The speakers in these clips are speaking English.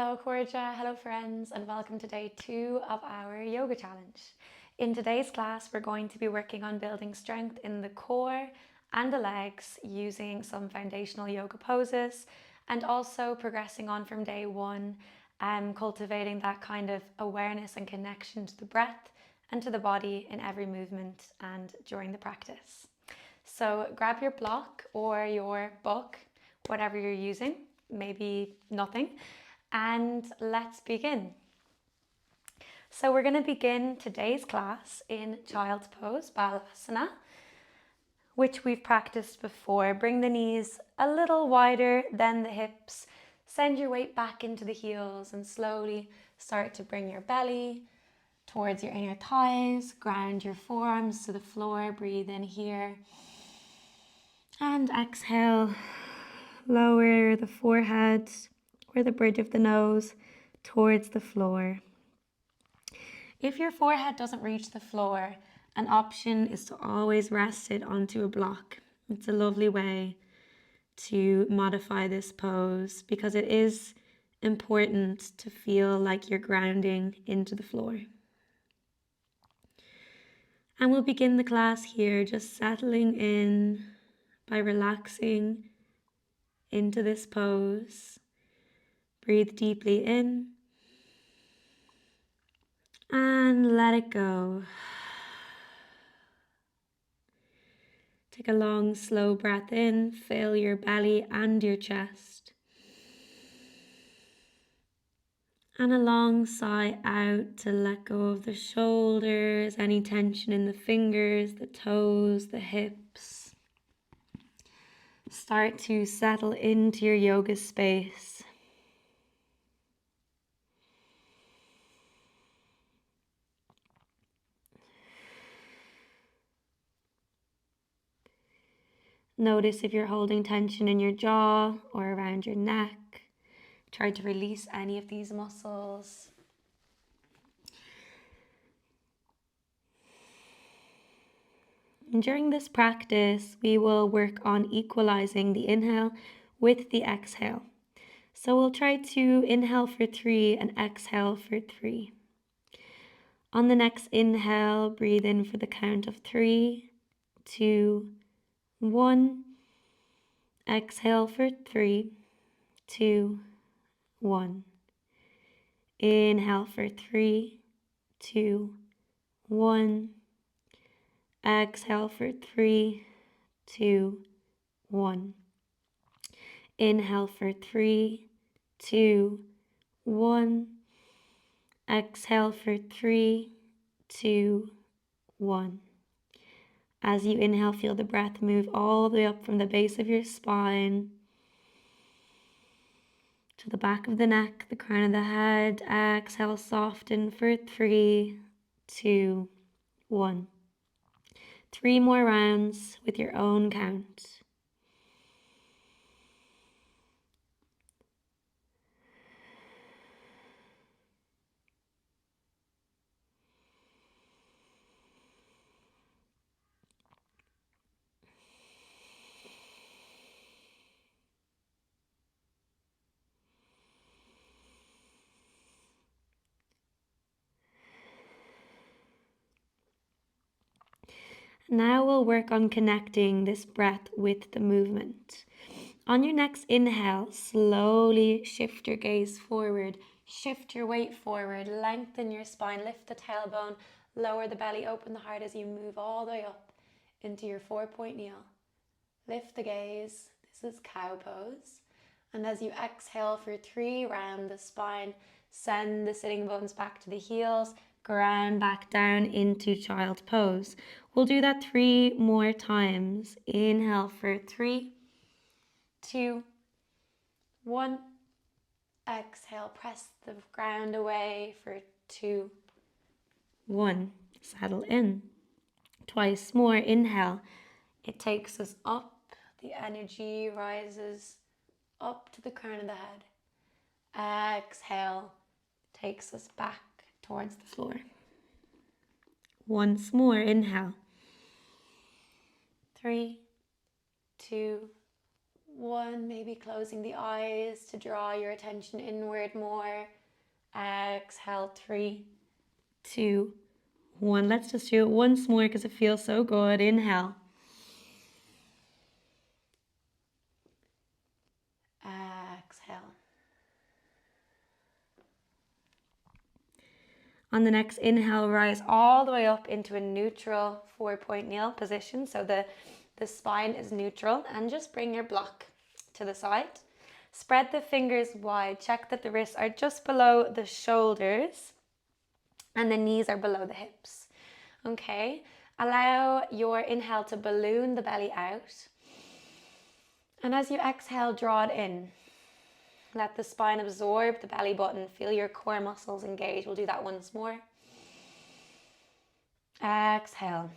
Hello Corja, hello friends, and welcome to day 2 of our yoga challenge. In today's class, we're going to be working on building strength in the core and the legs using some foundational yoga poses, and also progressing on from day 1, cultivating that kind of awareness and connection to the breath and to the body in every movement and during the practice. So grab your block or your book, whatever you're using, maybe nothing, and let's begin. So we're going to begin today's class in child's pose, Balasana, which we've practiced before. Bring the knees a little wider than the hips. Send your weight back into the heels and slowly start to bring your belly towards your inner thighs. Ground your forearms to the floor. Breathe in here. And exhale. Lower the forehead or the bridge of the nose towards the floor. If your forehead doesn't reach the floor, an option is to always rest it onto a block. It's a lovely way to modify this pose because it is important to feel like you're grounding into the floor. And we'll begin the class here, just settling in by relaxing into this pose. Breathe deeply in and let it go. Take a long, slow breath in, fill your belly and your chest. And a long sigh out to let go of the shoulders, any tension in the fingers, the toes, the hips. Start to settle into your yoga space. Notice if you're holding tension in your jaw or around your neck. Try to release any of these muscles. And during this practice, we will work on equalizing the inhale with the exhale. So we'll try to inhale for 3 and exhale for 3. On the next inhale, breathe in for the count of 3, 2, 1. Exhale for 3, 2, 1. Inhale for 3, 2, 1. Exhale for 3, 2, 1. Inhale for 3, 2, 1. Exhale for 3, 2, 1. As you inhale, feel the breath move all the way up from the base of your spine to the back of the neck, the crown of the head. Exhale, soften for 3, 2, 1. 3 more rounds with your own count. Now we'll work on connecting this breath with the movement. On your next inhale, slowly shift your gaze forward, shift your weight forward, lengthen your spine, lift the tailbone, lower the belly, open the heart as you move all the way up into your 4-point kneel. Lift the gaze, this is cow pose. And as you exhale for 3, round the spine, send the sitting bones back to the heels, ground back down into child pose. We'll do that 3 more times. Inhale for 3, 2, 1. Exhale, press the ground away for 2, 1. Settle in. Twice more. Inhale. It takes us up. The energy rises up to the crown of the head. Exhale takes us back towards the floor. Once more. Inhale. 3, 2, 1, maybe closing the eyes to draw your attention inward more. Exhale, 3, 2, 1. Let's just do it once more because it feels so good. Inhale. Exhale. On the next inhale, rise all the way up into a neutral 4-point kneel position. So the spine is neutral, and just bring your block to the side. Spread the fingers wide. Check that the wrists are just below the shoulders and the knees are below the hips. Okay, allow your inhale to balloon the belly out. And as you exhale, draw it in. Let the spine absorb the belly button. Feel your core muscles engage. We'll do that once more. Exhale.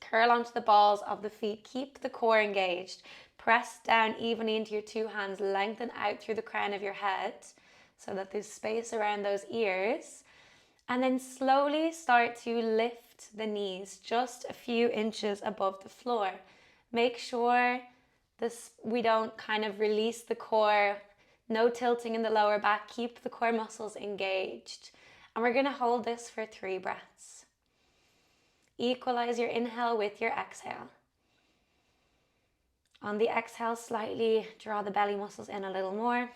Curl onto the balls of the feet. Keep the core engaged. Press down evenly into your two hands. Lengthen out through the crown of your head so that there's space around those ears. And then slowly start to lift the knees just a few inches above the floor. Make sure we don't kind of release the core. No tilting in the lower back. Keep the core muscles engaged. And we're going to hold this for 3 breaths. Equalize your inhale with your exhale. On the exhale, slightly draw the belly muscles in a little more.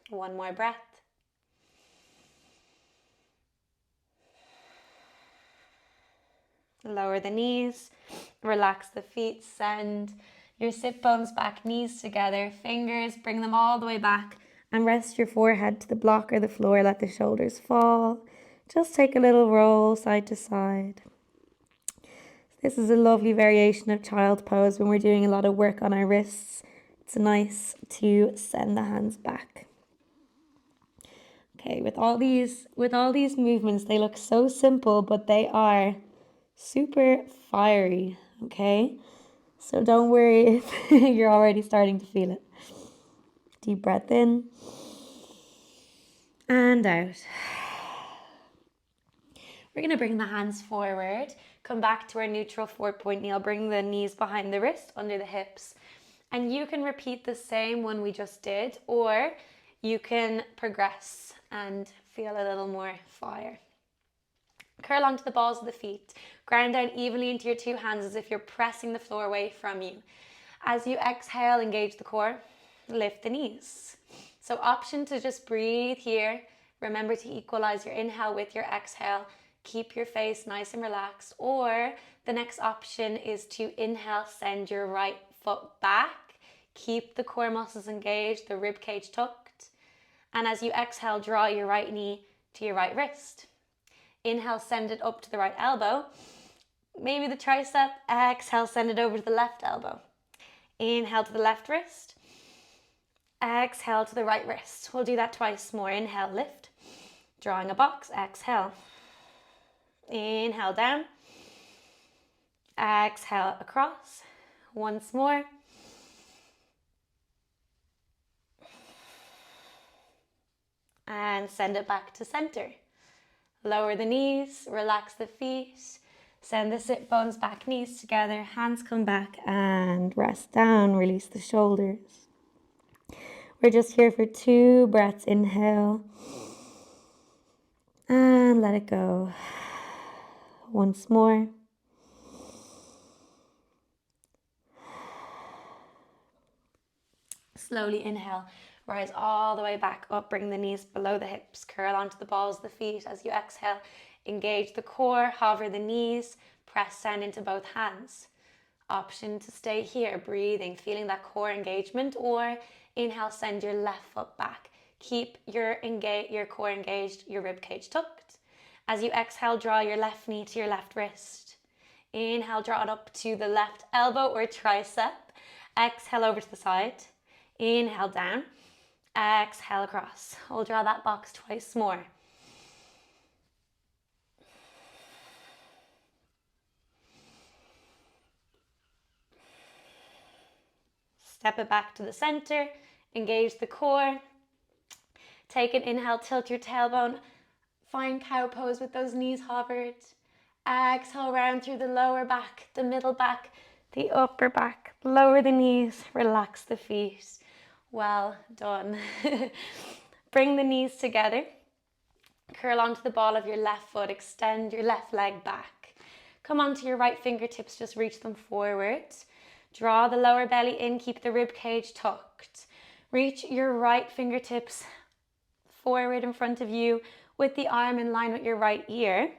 One more breath. Lower the knees, relax the feet, send your sit bones back, knees together, fingers, bring them all the way back and rest your forehead to the block or the floor, let the shoulders fall. Just take a little roll side to side. This is a lovely variation of child pose when we're doing a lot of work on our wrists. It's nice to send the hands back. Okay, with all these movements, they look so simple, but they are super fiery, okay? So don't worry if you're already starting to feel it. Deep breath in and out. We're going to bring the hands forward, come back to our neutral 4-point kneel, bring the knees behind the wrist, under the hips. And you can repeat the same one we just did, or you can progress and feel a little more fire. Curl onto the balls of the feet. Ground down evenly into your 2 hands as if you're pressing the floor away from you. As you exhale, engage the core. Lift the knees. So option to just breathe here. Remember to equalize your inhale with your exhale. Keep your face nice and relaxed. Or the next option is to inhale, send your right foot back. Keep the core muscles engaged, the rib cage tucked. And as you exhale, draw your right knee to your right wrist. Inhale, send it up to the right elbow. Maybe the tricep. Exhale, send it over to the left elbow. Inhale to the left wrist. Exhale to the right wrist. We'll do that twice more. Inhale, lift. Drawing a box. Exhale. Inhale, down. Exhale, across. Once more. And send it back to center. Lower the knees, relax the feet, send the sit bones back, knees together, hands come back and rest down, release the shoulders. We're just here for 2 breaths. Inhale and let it go. Once more. Slowly inhale, rise all the way back up, bring the knees below the hips, curl onto the balls of the feet. As you exhale, engage the core, hover the knees, press down into both hands. Option to stay here, breathing, feeling that core engagement, or inhale, send your left foot back. Keep your core engaged, your rib cage tucked. As you exhale, draw your left knee to your left wrist. Inhale, draw it up to the left elbow or tricep. Exhale over to the side. Inhale, down. Exhale, across. We'll draw that box twice more. Step it back to the center. Engage the core. Take an inhale, tilt your tailbone Find cow pose with those knees hovered. Exhale, round through the lower back, the middle back, the upper back. Lower the knees, relax the feet. Well done. Bring the knees together. Curl onto the ball of your left foot. Extend your left leg back. Come onto your right fingertips, just reach them forward. Draw the lower belly in, keep the rib cage tucked. Reach your right fingertips forward in front of you with the arm in line with your right ear.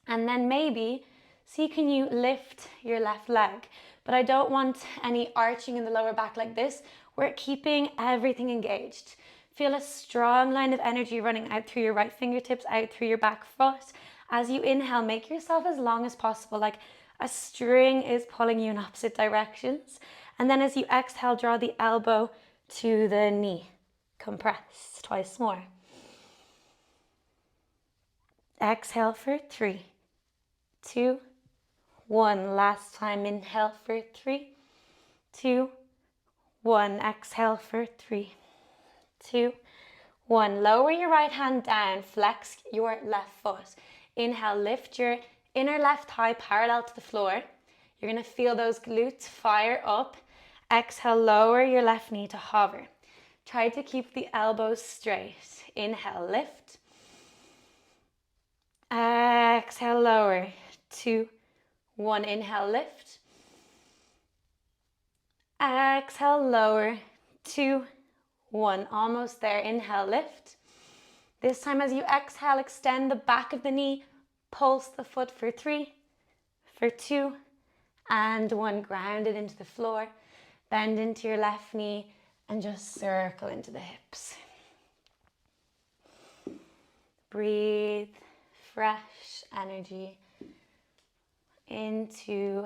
And then maybe see, can you lift your left leg? But I don't want any arching in the lower back like this. We're keeping everything engaged. Feel a strong line of energy running out through your right fingertips, out through your back foot. As you inhale, make yourself as long as possible, like a string is pulling you in opposite directions. And then as you exhale, draw the elbow to the knee. Compress twice more. Exhale for 3, 2, 1. Last time, inhale for 3, 2, 1. Exhale for 3, 2, 1. Lower your right hand down, flex your left foot. Inhale, lift your inner left thigh parallel to the floor. You're going to feel those glutes fire up. Exhale, lower your left knee to hover. Try to keep the elbows straight. Inhale, lift. Exhale, lower. 2, 1. Inhale, lift. Exhale, lower. 2, 1. Almost there. Inhale, lift. This time as you exhale, extend the back of the knee. Pulse the foot for 3, for 2, and 1. Ground it into the floor. Bend into your left knee and just circle into the hips. Breathe fresh energy into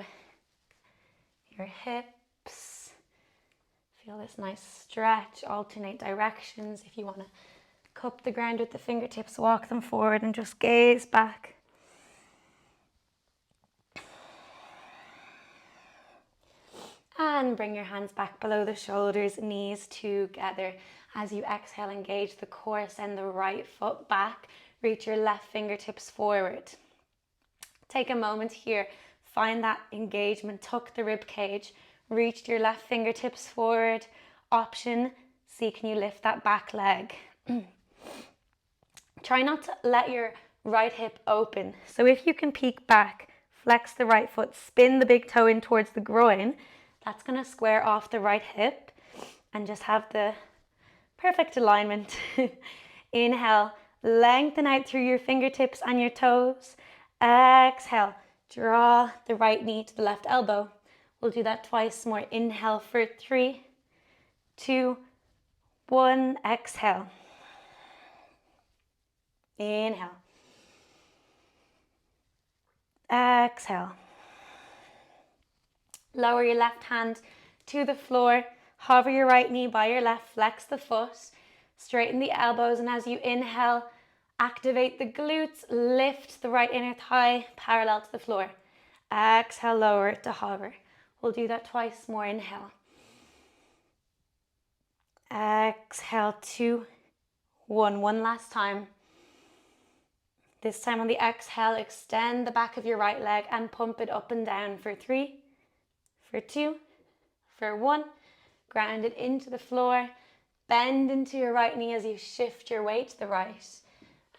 your hips. Feel this nice stretch, alternate directions. If you want to cup the ground with the fingertips, walk them forward and just gaze back. And bring your hands back below the shoulders, knees together. As you exhale, engage the core, send the right foot back, reach your left fingertips forward. Take a moment here, find that engagement, tuck the rib cage, reach your left fingertips forward. Option, see can you lift that back leg. Try not to let your right hip open. So if you can peek back, flex the right foot, spin the big toe in towards the groin, that's going to square off the right hip and just have the perfect alignment. Inhale, lengthen out through your fingertips and your toes. Exhale, draw the right knee to the left elbow. We'll do that twice more. Inhale for 3, 2, 1. Exhale. Inhale. Exhale. Lower your left hand to the floor. Hover your right knee by your left. Flex the foot. Straighten the elbows. And as you inhale, activate the glutes. Lift the right inner thigh parallel to the floor. Exhale, lower it to hover. We'll do that twice more. Inhale. Exhale, 2, 1. One last time. This time on the exhale, extend the back of your right leg and pump it up and down for 3, for 2, for 1. Ground it into the floor. Bend into your right knee as you shift your weight to the right.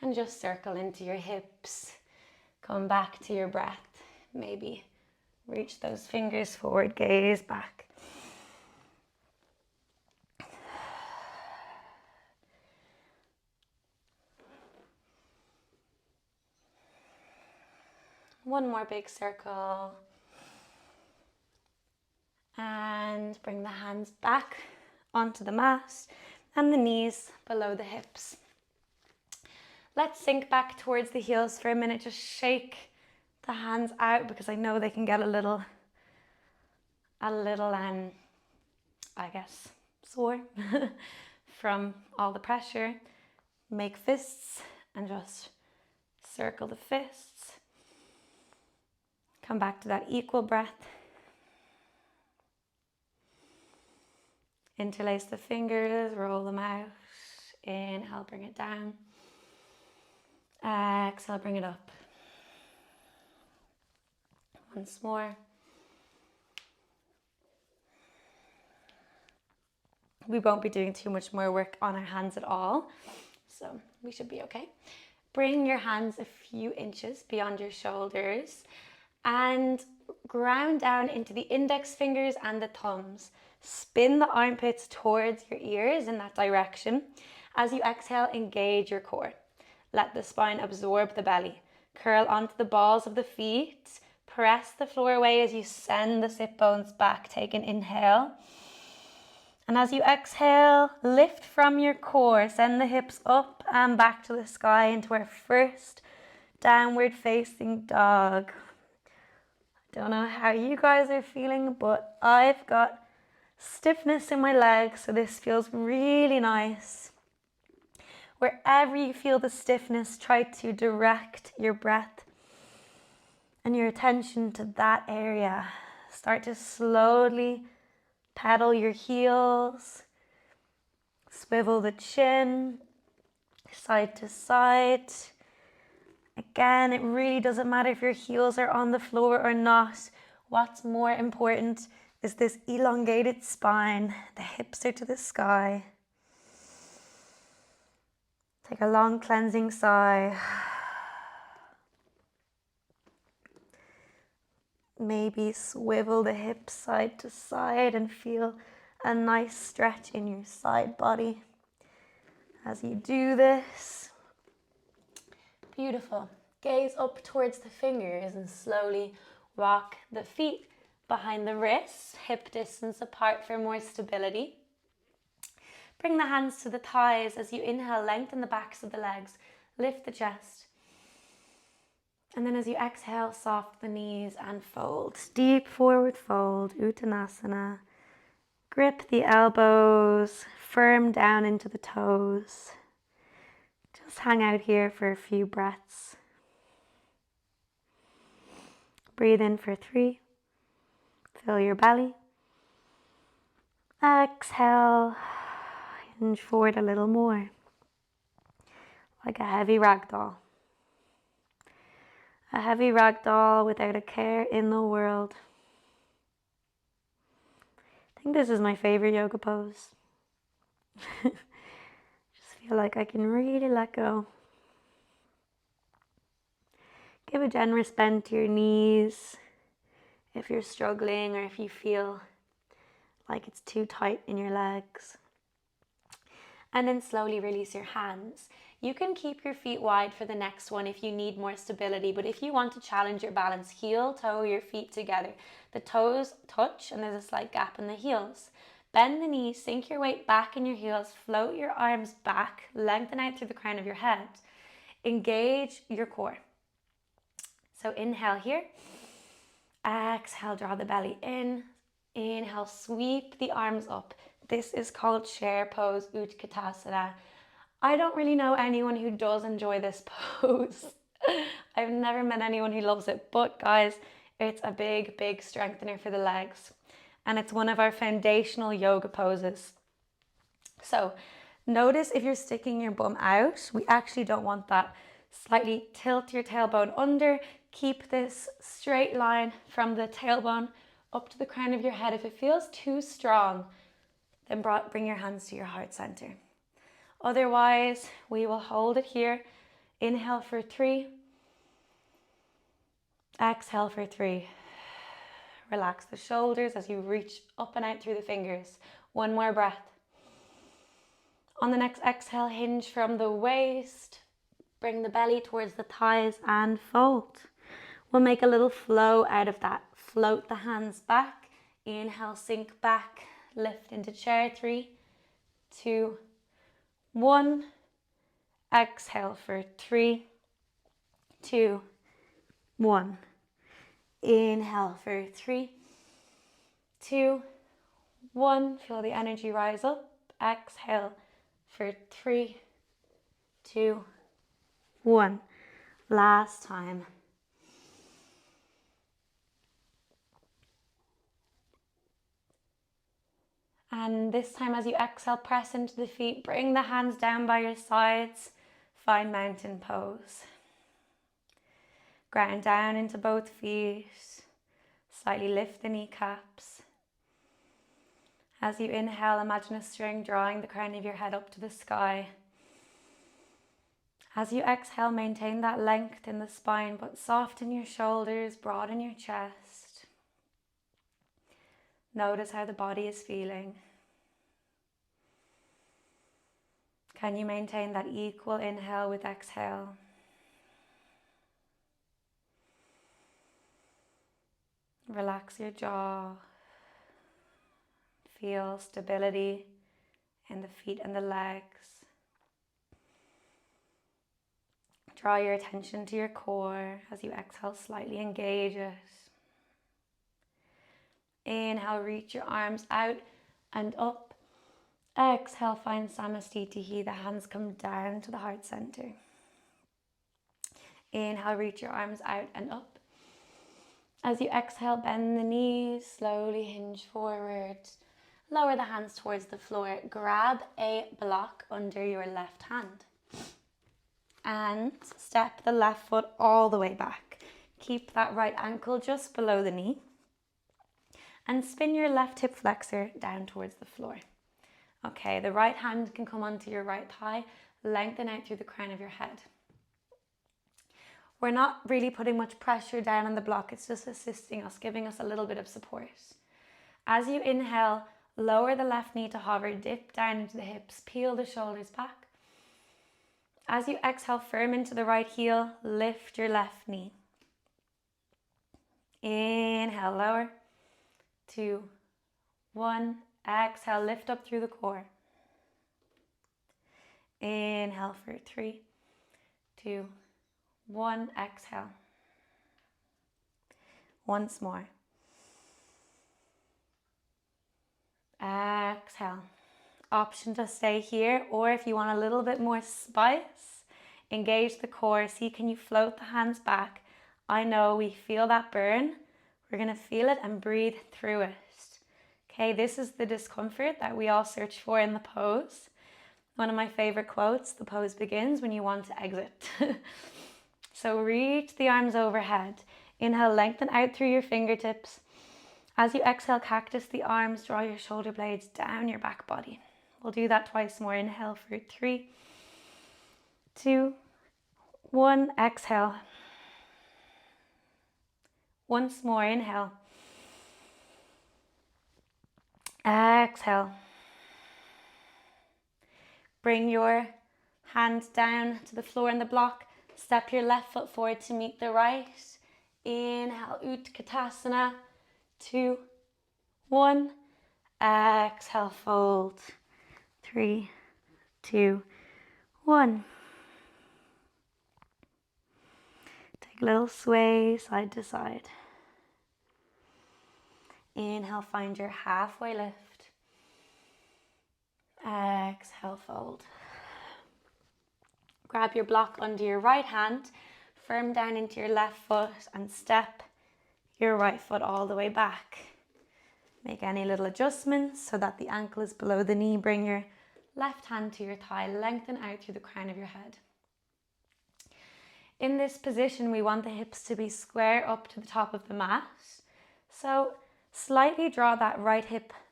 And just circle into your hips. Come back to your breath. Maybe reach those fingers forward, gaze back. One more big circle. And bring the hands back onto the mat and the knees below the hips. Let's sink back towards the heels for a minute. Just shake the hands out because I know they can get a little, I guess, sore from all the pressure. Make fists and just circle the fists. Come back to that equal breath. Interlace the fingers, roll them out. Inhale, bring it down. Exhale, bring it up. Once more. We won't be doing too much more work on our hands at all, so we should be okay. Bring your hands a few inches beyond your shoulders and ground down into the index fingers and the thumbs. Spin the armpits towards your ears in that direction. As you exhale, engage your core. Let the spine absorb the belly. Curl onto the balls of the feet. Press the floor away as you send the sit bones back. Take an inhale. And as you exhale, lift from your core. Send the hips up and back to the sky into our first downward facing dog. Don't know how you guys are feeling, but I've got stiffness in my legs, so this feels really nice. Wherever you feel the stiffness, try to direct your breath and your attention to that area. Start to slowly pedal your heels, swivel the chin, side to side. Again, it really doesn't matter if your heels are on the floor or not. What's more important is this elongated spine. The hips are to the sky. Take a long cleansing sigh. Maybe swivel the hips side to side and feel a nice stretch in your side body as you do this. Beautiful. Gaze up towards the fingers and slowly rock the feet behind the wrists, hip distance apart for more stability. Bring the hands to the thighs as you inhale, lengthen the backs of the legs, lift the chest. And then as you exhale, soft the knees and fold. Deep forward fold, Uttanasana. Grip the elbows, firm down into the toes. Just hang out here for a few breaths. Breathe in for 3. Fill your belly. Exhale. Hinge forward a little more. Like a heavy ragdoll. A heavy ragdoll without a care in the world. I think this is my favorite yoga pose. Just feel like I can really let go. Give a generous bend to your knees if you're struggling or if you feel like it's too tight in your legs. And then slowly release your hands. You can keep your feet wide for the next one if you need more stability, but if you want to challenge your balance, heel, toe, your feet together. The toes touch and there's a slight gap in the heels. Bend the knees, sink your weight back in your heels, float your arms back, lengthen out through the crown of your head. Engage your core. So inhale here. Exhale, draw the belly in. Inhale, sweep the arms up. This is called chair pose, Utkatasana. I don't really know anyone who does enjoy this pose. I've never met anyone who loves it, but guys, it's a big, big strengthener for the legs. And it's one of our foundational yoga poses. So notice if you're sticking your bum out, we actually don't want that. Slightly tilt your tailbone under. Keep this straight line from the tailbone up to the crown of your head. If it feels too strong, then bring your hands to your heart center. Otherwise, we will hold it here. Inhale for 3. Exhale for 3. Relax the shoulders as you reach up and out through the fingers. One more breath. On the next exhale, hinge from the waist. Bring the belly towards the thighs and fold. We'll make a little flow out of that. Float the hands back. Inhale, sink back. Lift into chair. 3, 2, 1. Exhale for 3, 2, 1. Inhale for 3, 2, 1. Feel the energy rise up. Exhale for 3, 2, 1. Last time. And this time as you exhale, press into the feet, bring the hands down by your sides, find mountain pose. Ground down into both feet. Slightly lift the kneecaps. As you inhale, imagine a string drawing the crown of your head up to the sky. As you exhale, maintain that length in the spine, but soften your shoulders, broaden your chest. Notice how the body is feeling. Can you maintain that equal inhale with exhale? Relax your jaw. Feel stability in the feet and the legs. Draw your attention to your core as you exhale, slightly engage it. Inhale, reach your arms out and up. Exhale, find Samastitihi. The hands come down to the heart center. Inhale, reach your arms out and up. As you exhale, bend the knees, slowly hinge forward. Lower the hands towards the floor. Grab a block under your left hand. And step the left foot all the way back. Keep that right ankle just below the knee. And spin your left hip flexor down towards the floor. Okay, the right hand can come onto your right thigh. Lengthen out through the crown of your head. We're not really putting much pressure down on the block. It's just assisting us, giving us a little bit of support. As you inhale, lower the left knee to hover, dip down into the hips, peel the shoulders back. As you exhale, firm into the right heel, lift your left knee. Inhale, lower. 2, 1. Exhale, lift up through the core. Inhale for 3, 2, 1. Exhale. Once more. Exhale. Option to stay here, or if you want a little bit more spice, engage the core. See, can you float the hands back? I know we feel that burn. We're going to feel it and breathe through it. Okay, this is the discomfort that we all search for in the pose. One of my favorite quotes, the pose begins when you want to exit. So reach the arms overhead. Inhale, lengthen out through your fingertips. As you exhale, cactus the arms, draw your shoulder blades down your back body. We'll do that twice more. Inhale for 3, 2, 1. Exhale. Once more, inhale. Exhale. Bring your hand down to the floor in the block. Step your left foot forward to meet the right. Inhale, Utkatasana. 2, 1. Exhale, fold. 3, 2, 1. Take a little sway side to side. Inhale, find your halfway lift. Exhale, fold. Grab your block under your right hand, firm down into your left foot and step your right foot all the way back. Make any little adjustments so that the ankle is below the knee. Bring your left hand to your thigh, lengthen out through the crown of your head. In this position, we want the hips to be square up to the top of the mat. So slightly draw that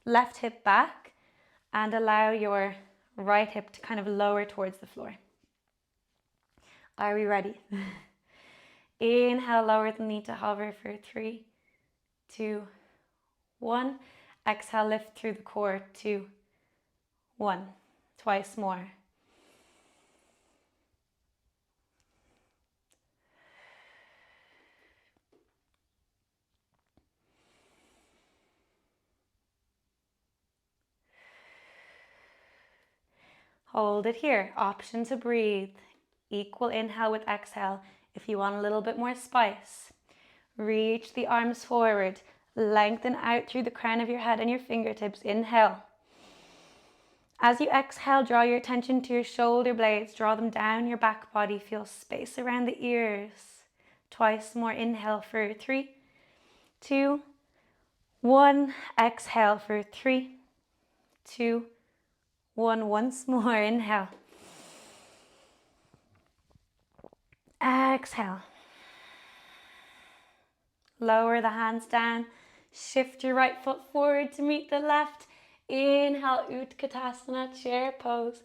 left hip back and allow your right hip to kind of lower towards the floor. Are we ready? Inhale, lower the knee to hover for 3, 2, 1. Exhale, lift through the core. 2, 1. Twice more. Hold it here. Option to breathe. Equal inhale with exhale. If you want a little bit more spice, reach the arms forward. Lengthen out through the crown of your head and your fingertips. Inhale. As you exhale, draw your attention to your shoulder blades. Draw them down your back body. Feel space around the ears. Twice more. Inhale for 3, 2, 1. Exhale for 3, 2, 1. Once more. Inhale. Exhale. Lower the hands down. Shift your right foot forward to meet the left. Inhale, Utkatasana, chair pose.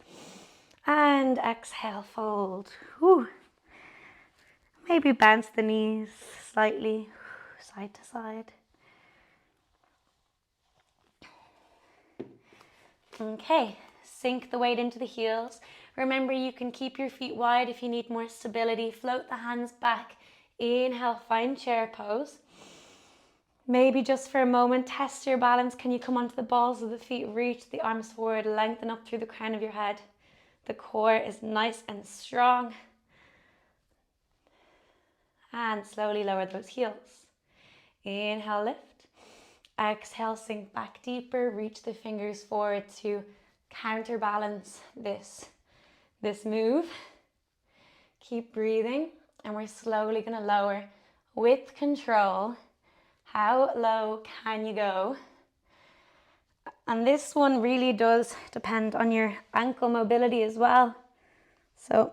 And exhale, fold. Whew. Maybe bounce the knees slightly, side to side. Okay, sink the weight into the heels. Remember, you can keep your feet wide if you need more stability. Float the hands back. Inhale, find chair pose. Maybe just for a moment, test your balance. Can you come onto the balls of the feet, reach the arms forward, lengthen up through the crown of your head. The core is nice and strong. And slowly lower those heels. Inhale, lift. Exhale, sink back deeper. Reach the fingers forward to counterbalance this move. Keep breathing, and we're slowly going to lower with control. How low can you go? And this one really does depend on your ankle mobility as well. So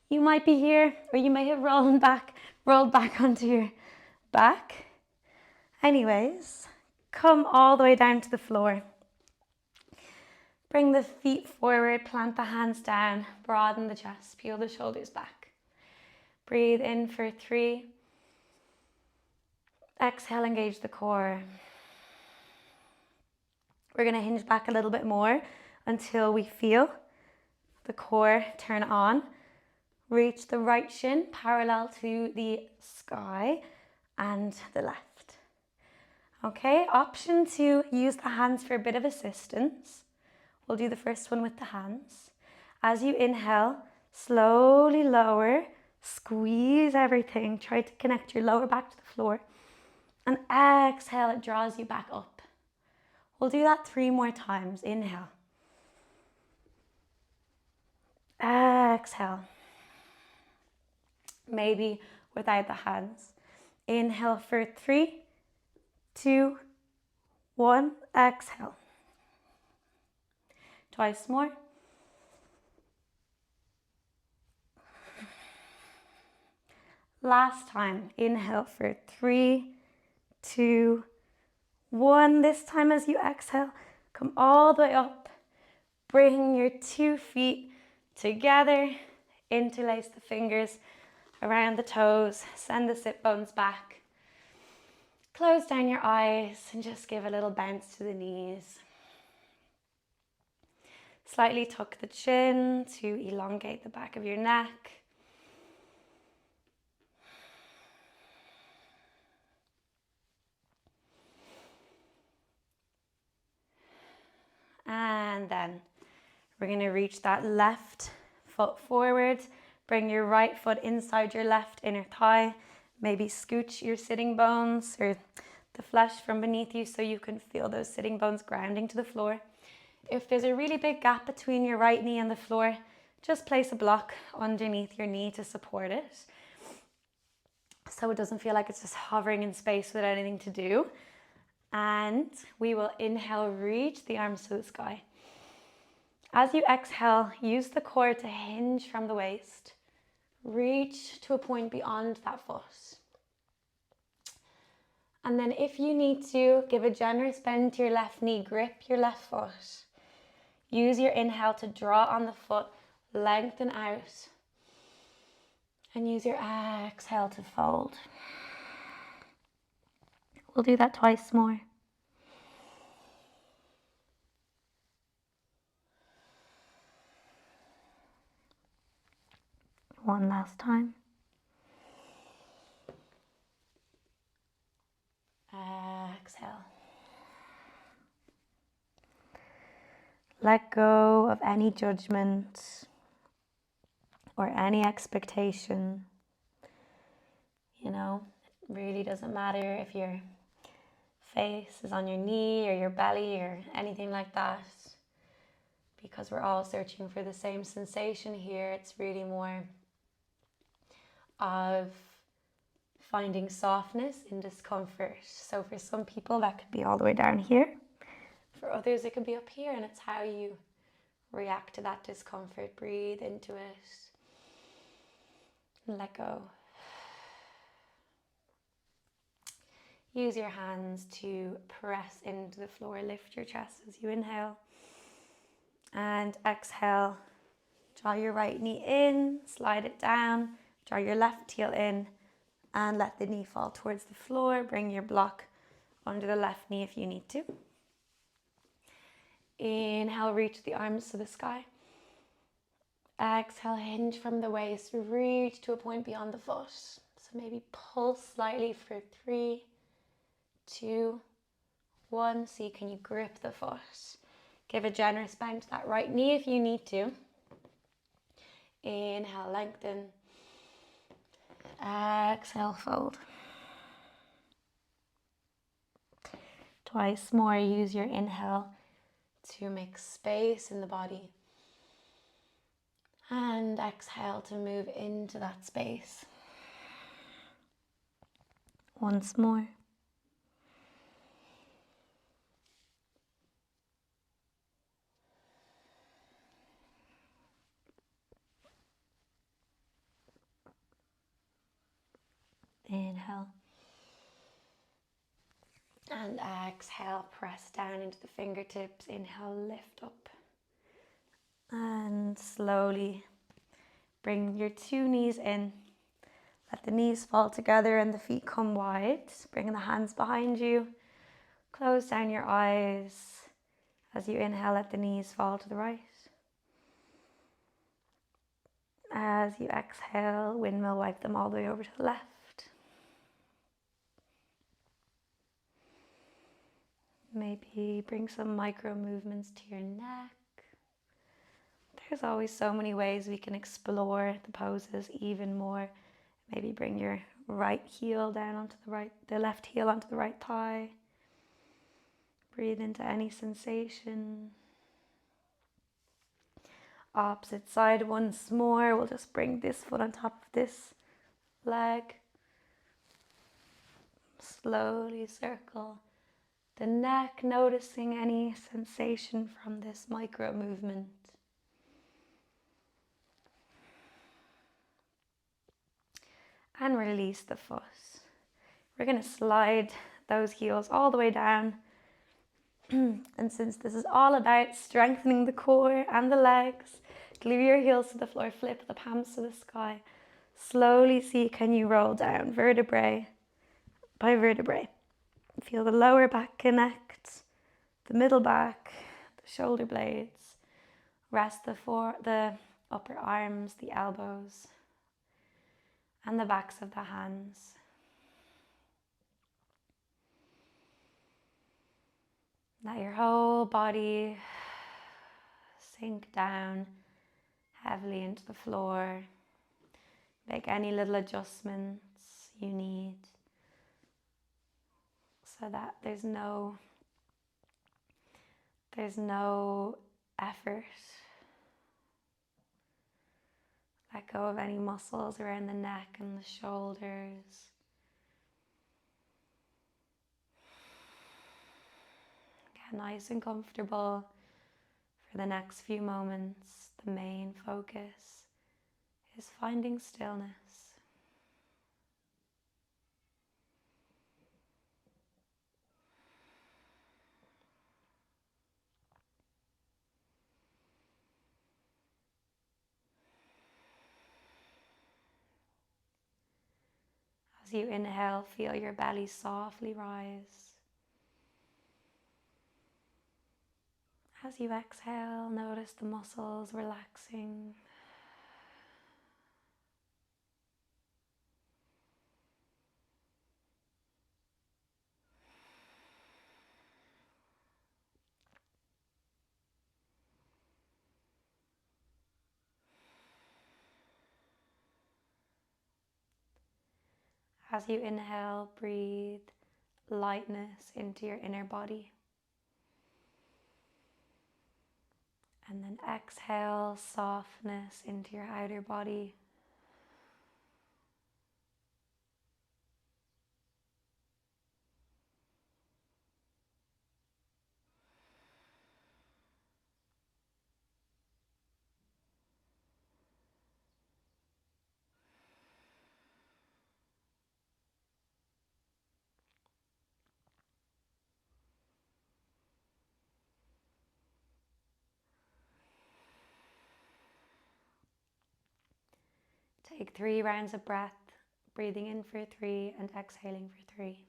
you might be here, or you may have rolled back onto your back. Anyways, come all the way down to the floor. Bring the feet forward, plant the hands down, broaden the chest, peel the shoulders back. Breathe in for 3. Exhale, engage the core. We're going to hinge back a little bit more until we feel the core turn on. Reach the right shin parallel to the sky and the left. Okay, option to use the hands for a bit of assistance. We'll do the first one with the hands. As you inhale, slowly lower, squeeze everything. Try to connect your lower back to the floor. And exhale, it draws you back up. We'll do that 3 more times. Inhale. Exhale. Maybe without the hands. Inhale for 3, 2, 1. Exhale. Twice more. Last time. Inhale for 3, 2, 1. This time as you exhale, come all the way up. Bring your 2 feet together. Interlace the fingers around the toes. Send the sit bones back. Close down your eyes and just give a little bounce to the knees. Slightly tuck the chin to elongate the back of your neck. And then we're going to reach that left foot forward. Bring your right foot inside your left inner thigh. Maybe scooch your sitting bones or the flesh from beneath you so you can feel those sitting bones grounding to the floor. If there's a really big gap between your right knee and the floor, just place a block underneath your knee to support it, so it doesn't feel like it's just hovering in space without anything to do. And we will inhale, reach the arms to the sky. As you exhale, use the core to hinge from the waist. Reach to a point beyond that foot. And then if you need to, give a generous bend to your left knee, grip your left foot. Use your inhale to draw on the foot, lengthen out. And use your exhale to fold. We'll do that twice more. One last time. Exhale. Let go of any judgment or any expectation. You know, it really doesn't matter if your face is on your knee or your belly or anything like that, because we're all searching for the same sensation here. It's really more of finding softness in discomfort. So for some people that could be all the way down here. For others it could be up here, and it's how you react to that discomfort. Breathe into it and let go. Use your hands to press into the floor. Lift your chest as you inhale. And exhale. Draw your right knee in, slide it down. Draw your left heel in and let the knee fall towards the floor. Bring your block under the left knee if you need to. Inhale, reach the arms to the sky. Exhale, hinge from the waist, reach to a point beyond the foot. So maybe pulse slightly for 3, 2, 1. See, can you grip the foot? Give a generous bend to that right knee if you need to. Inhale, lengthen. Exhale, fold. Twice more, use your inhale to make space in the body. And exhale to move into that space. Once more. Inhale. And exhale, press down into the fingertips. Inhale, lift up. And slowly bring your 2 knees in. Let the knees fall together and the feet come wide. Bring the hands behind you. Close down your eyes. As you inhale, let the knees fall to the right. As you exhale, windmill, wipe them all the way over to the left. Maybe bring some micro movements to your neck. There's always so many ways we can explore the poses even more. Maybe bring your right heel down onto the left heel onto the right thigh. Breathe into any sensation. Opposite side once more. We'll just bring this foot on top of this leg. Slowly circle the neck, noticing any sensation from this micro movement. And release the foot. We're going to slide those heels all the way down. And since this is all about strengthening the core and the legs, glue your heels to the floor, flip the palms to the sky. Slowly see, can you roll down vertebrae by vertebrae. Feel the lower back connect, the middle back, the shoulder blades. Rest the upper arms, the elbows, and the backs of the hands. Let your whole body sink down heavily into the floor. Make any little adjustments you need so that there's no effort. Let go of any muscles around the neck and the shoulders. Get nice and comfortable for the next few moments. The main focus is finding stillness. As you inhale, feel your belly softly rise. As you exhale, notice the muscles relaxing. As you inhale, breathe lightness into your inner body. And then exhale, softness into your outer body. Take 3 rounds of breath, breathing in for 3 and exhaling for 3.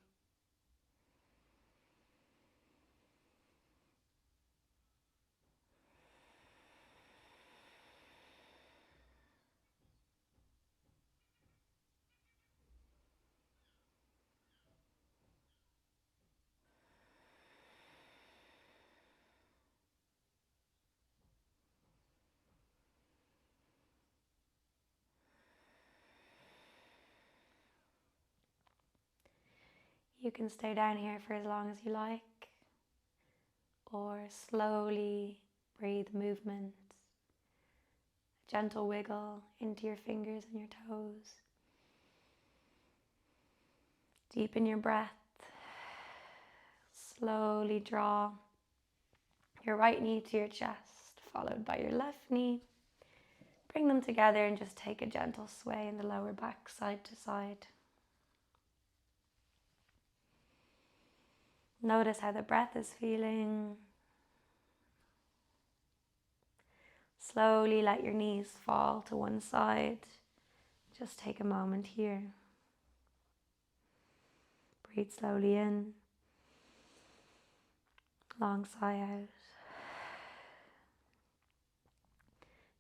You can stay down here for as long as you like, or slowly breathe movement, a gentle wiggle into your fingers and your toes. Deepen your breath. Slowly draw your right knee to your chest, followed by your left knee. Bring them together and just take a gentle sway in the lower back, side to side. Notice how the breath is feeling. Slowly let your knees fall to one side. Just take a moment here. Breathe slowly in. Long sigh out.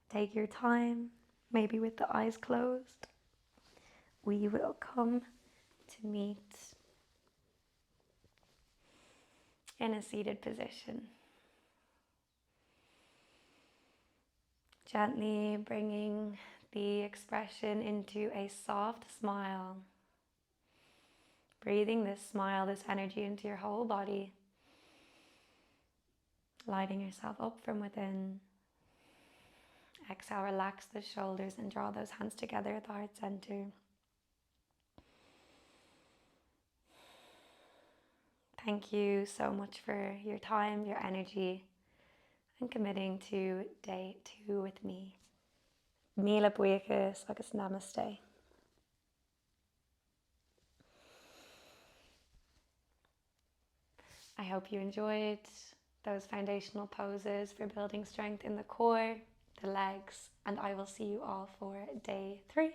Take your time, maybe with the eyes closed. We will come to meet in a seated position. Gently bringing the expression into a soft smile. Breathing this smile, this energy into your whole body. Lighting yourself up from within. Exhale, relax the shoulders and draw those hands together at the heart center. Thank you so much for your time, your energy, and committing to day 2 with me. Míle buíochas agus namaste. I hope you enjoyed those foundational poses for building strength in the core, the legs, and I will see you all for day 3.